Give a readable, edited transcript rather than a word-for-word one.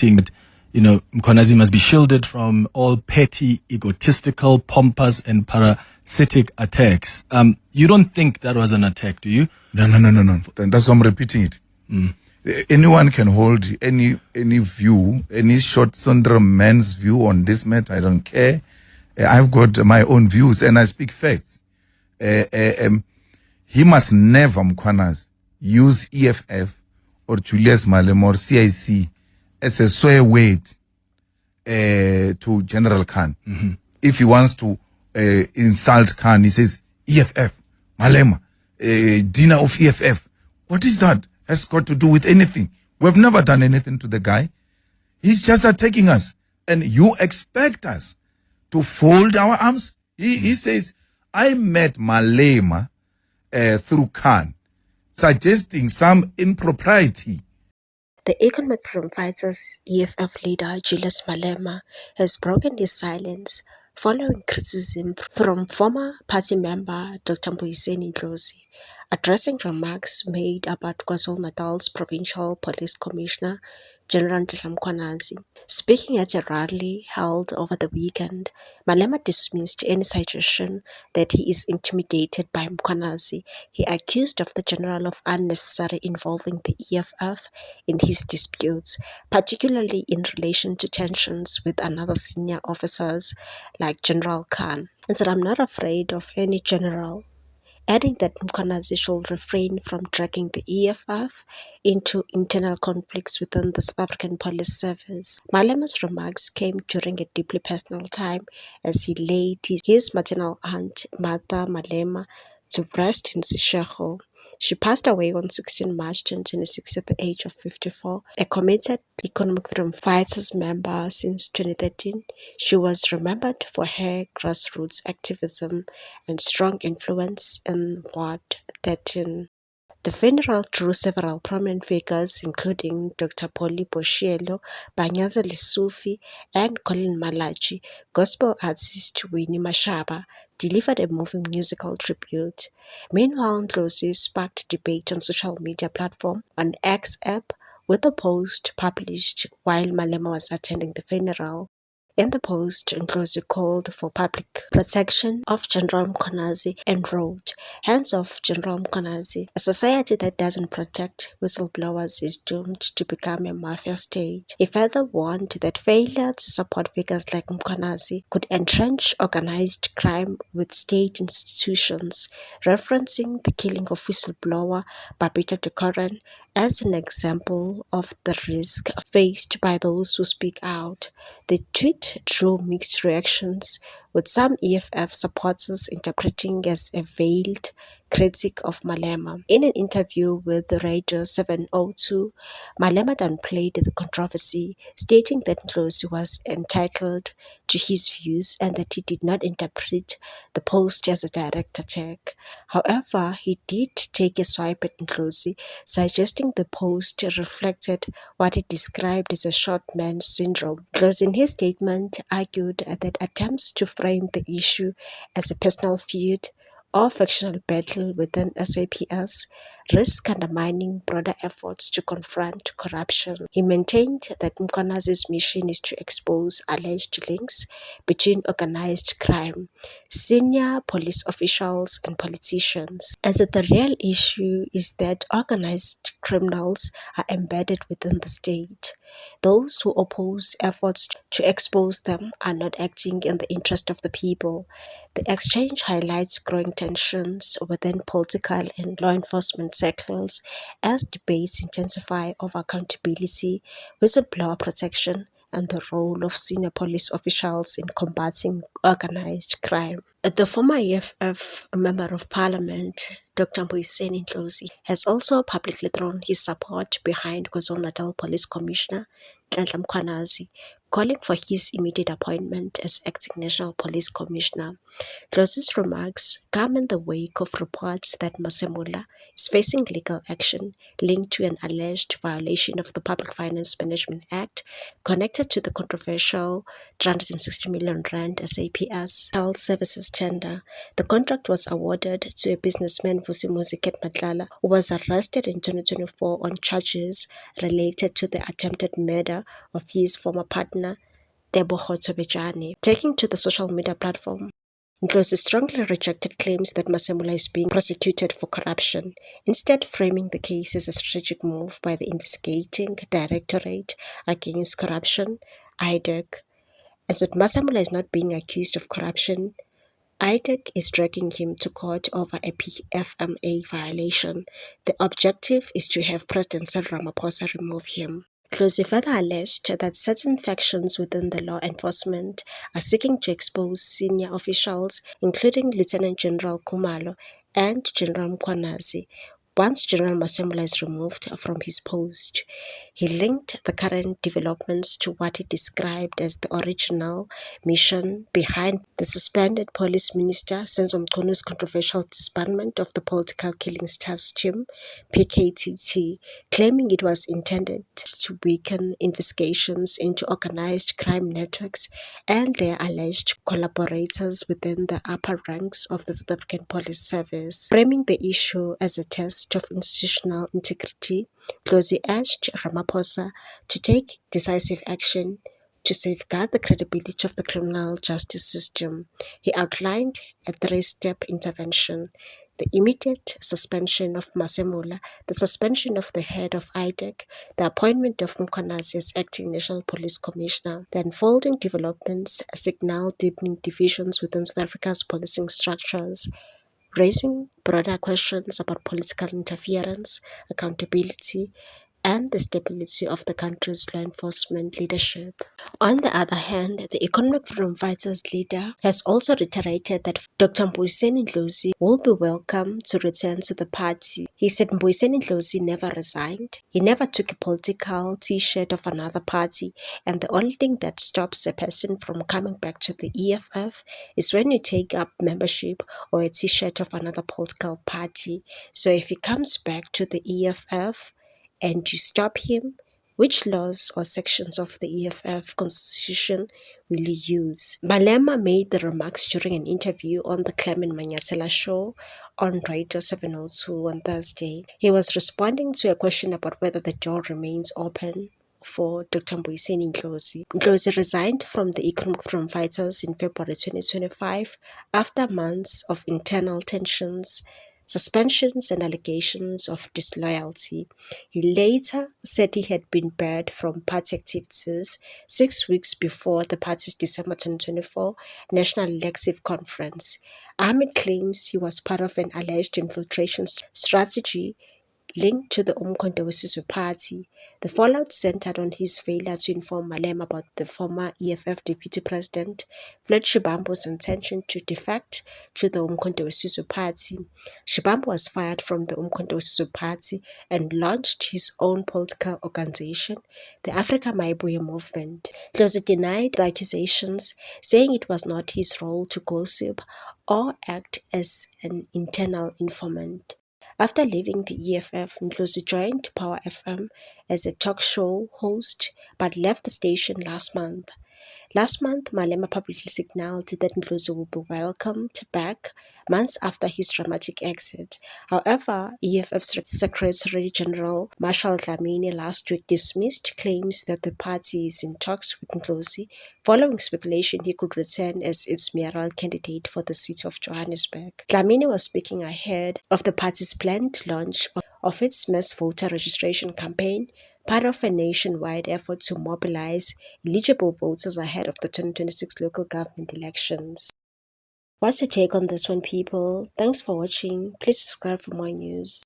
that, Mkhwanazi must be shielded from all petty, egotistical, pompous, and parasitic attacks. You don't think that was an attack, do you? No. That's why I'm repeating it. Anyone can hold any view, any short syndrome man's view on this matter. I don't care. I've got my own views and I speak facts. He must never, Mkhwanazi, use EFF or Julius Malema or CIC as a swear word to General Khan. If he wants to insult Khan, he says, EFF, Malema, dinner of EFF. What is that? Has got to do with anything. We've never done anything to the guy. He's just attacking us. And you expect us to fold our arms? He says, I met Malema through Khan, suggesting some impropriety. The Economic Freedom Fighters EFF leader Julius Malema has broken his silence following criticism from former party member Dr. Mbuyiseni Ndlozi, addressing remarks made about KwaZulu-Natal's Provincial Police Commissioner General Ndlela Mkhwanazi. Speaking at a rally held over the weekend, Malema dismissed any suggestion that he is intimidated by Mkhwanazi. He accused of the general of unnecessarily involving the EFF in his disputes, particularly in relation to tensions with another senior officers like General Khan, and said, I'm not afraid of any general, adding that Mkhwanazi should refrain from dragging the EFF into internal conflicts within the South African Police Service. Malema's remarks came during a deeply personal time as he laid his maternal aunt, Martha Malema, to rest in Seshego. She passed away on 16 March 2026 at the age of 54. A committed Economic Freedom Fighters member since 2013, she was remembered for her grassroots activism and strong influence in Ward 13. The funeral drew several prominent figures, including Dr. Polly Boshielo, Banyaza Lesufi, and Colin Malachi. Gospel artist Winnie Mashaba delivered a moving musical tribute. Meanwhile, Ndlozi sparked debate on social media platform on X app with a post published while Malema was attending the funeral. In the post, Ndlozi called for public protection of General Mkhwanazi and wrote, "Hands off General Mkhwanazi. A society that doesn't protect whistleblowers is doomed to become a mafia state." He further warned that failure to support figures like Mkhwanazi could entrench organized crime with state institutions, referencing the killing of whistleblower Babita Deokaran as an example of the risk faced by those who speak out. The tweet drew mixed reactions, with some EFF supporters interpreting as a veiled critique of Malema. In an interview with Radio 702, Malema downplayed the controversy, stating that Ndlozi was entitled to his views and that he did not interpret the post as a direct attack. However, he did take a swipe at Ndlozi, suggesting the post reflected what he described as a short man syndrome. Ndlozi, in his statement, argued that attempts to frame the issue as a personal feud or factional battle within SAPS risk undermining broader efforts to confront corruption. He maintained that Mkhwanazi's mission is to expose alleged links between organized crime, senior police officials, and politicians, and that the real issue is that organized criminals are embedded within the state. Those who oppose efforts to expose them are not acting in the interest of the people. The exchange highlights growing tensions within political and law enforcement circles as debates intensify over accountability, whistleblower protection, and the role of senior police officials in combating organized crime. The former EFF Member of Parliament, Dr. Mbuyiseni Ndlozi, has also publicly thrown his support behind KwaZulu-Natal Police Commissioner Nhlanhla Mkhwanazi, calling for his immediate appointment as acting National Police Commissioner. Ndlozi's remarks come in the wake of reports that Masemola is facing legal action linked to an alleged violation of the Public Finance Management Act connected to the controversial 360 million rand SAPS health services tender. The contract was awarded to a businessman, Vusimuzi Ketmatlala, who was arrested in 2024 on charges related to the attempted murder of his former partner, Tebogo Tsobejane. Taking to the social media platform, Ndlozi strongly rejected claims that Masemola is being prosecuted for corruption, instead framing the case as a strategic move by the Investigating Directorate Against Corruption, IDEC, and said Masemola is not being accused of corruption. IDEC is dragging him to court over a PFMA violation. The objective is to have President Cyril Ramaphosa remove him. Ndlozi further alleged that certain factions within the law enforcement are seeking to expose senior officials, including Lieutenant General Khumalo and General Mkhwanazi, once General Masemola is removed from his post. He linked the current developments to what he described as the original mission behind the suspended police minister Senzo Mchunu controversial disbandment of the Political Killings Task Team, PKTT, claiming it was intended to weaken investigations into organized crime networks and their alleged collaborators within the upper ranks of the South African Police Service. Framing the issue as a test of institutional integrity, Ndlozi urged Ramaphosa to take decisive action to safeguard the credibility of the criminal justice system. He outlined a three-step intervention: the immediate suspension of Masemola, the suspension of the head of IDEC, the appointment of Mkhwanazi as acting National Police Commissioner. The unfolding developments signal deepening divisions within South Africa's policing structures, raising broader questions about political interference, accountability, and the stability of the country's law enforcement leadership. On the other hand, the Economic Freedom Fighters leader has also reiterated that Dr. Mbuyiseni Ndlozi will be welcome to return to the party. He said Mbuyiseni Ndlozi never resigned. He never took a political t-shirt of another party, and the only thing that stops a person from coming back to the EFF is when you take up membership or a t-shirt of another political party. So if he comes back to the EFF, and you stop him, which laws or sections of the EFF constitution will you use? Malema made the remarks during an interview on the Clement Manyathela show on Radio 702 on Thursday. He was responding to a question about whether the door remains open for Dr. Mbuyiseni Ndlozi. Ndlozi resigned from the Economic Freedom Fighters in February 2025 after months of internal tensions, suspensions, and allegations of disloyalty. He later said he had been barred from party activities 6 weeks before the party's December 2024 National Elective Conference. Ahmed claims he was part of an alleged infiltration strategy linked to the Umkhonto weSizwe Party. The fallout centered on his failure to inform Malema about the former EFF Deputy President Floyd Shivambu's intention to defect to the Umkhonto weSizwe Party. Shivambu was fired from the Umkhonto weSizwe Party and launched his own political organization, the Africa Maibuye Movement. Ndlozi denied the accusations, saying it was not his role to gossip or act as an internal informant. After leaving the EFF, Ndlozi joined Power FM as a talk show host, but left the station last month. Last month, Malema publicly signaled that Ndlozi will be welcomed back months after his dramatic exit. However, EFF Secretary General Marshall Dlamini last week dismissed claims that the party is in talks with Ndlozi, following speculation he could return as its mayoral candidate for the city of Johannesburg. Dlamini was speaking ahead of the party's planned launch of its mass voter registration campaign, part of a nationwide effort to mobilize eligible voters ahead of the 2026 local government elections. What's your take on this one, people? Thanks for watching. Please subscribe for more news.